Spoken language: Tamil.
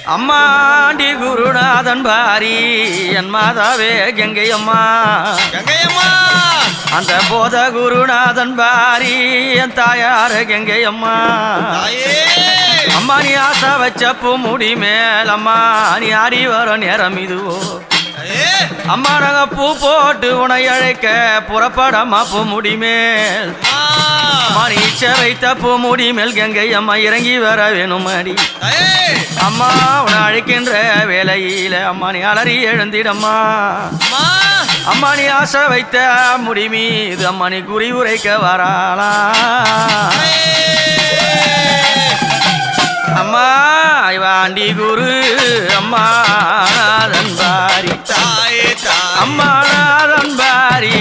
அம்மாண்டி குருநாதன் பாரி என் மாதாவே கங்கை அம்மா அந்த போத குருநாதன் பாரி என் தாயார கங்கை அம்மா அம்மா நீ ஆசை வச்சப்போ முடி மேல் அம்மா நீ ஆடி வர நேரம் இதுவோ அம்மா நாங்க பூ போட்டு உனை அழைக்க புறப்படமா பூ முடிமேல் மணிச்ச வைத்த பூ முடிமேல் கங்கை அம்மா இறங்கி வர வேணும் அடி அம்மா உன்னை அழைக்கின்ற வேலையில அம்மா நீ அலறி எழுந்திடம்மா அம்மா நீ ஆசை வைத்த முடி மீது அம்மா நீ குறி உரைக்க வராளா அம்மா வாண்டி குரு அம்மா நாதன் பாரி அம்மா நாதன் பாரி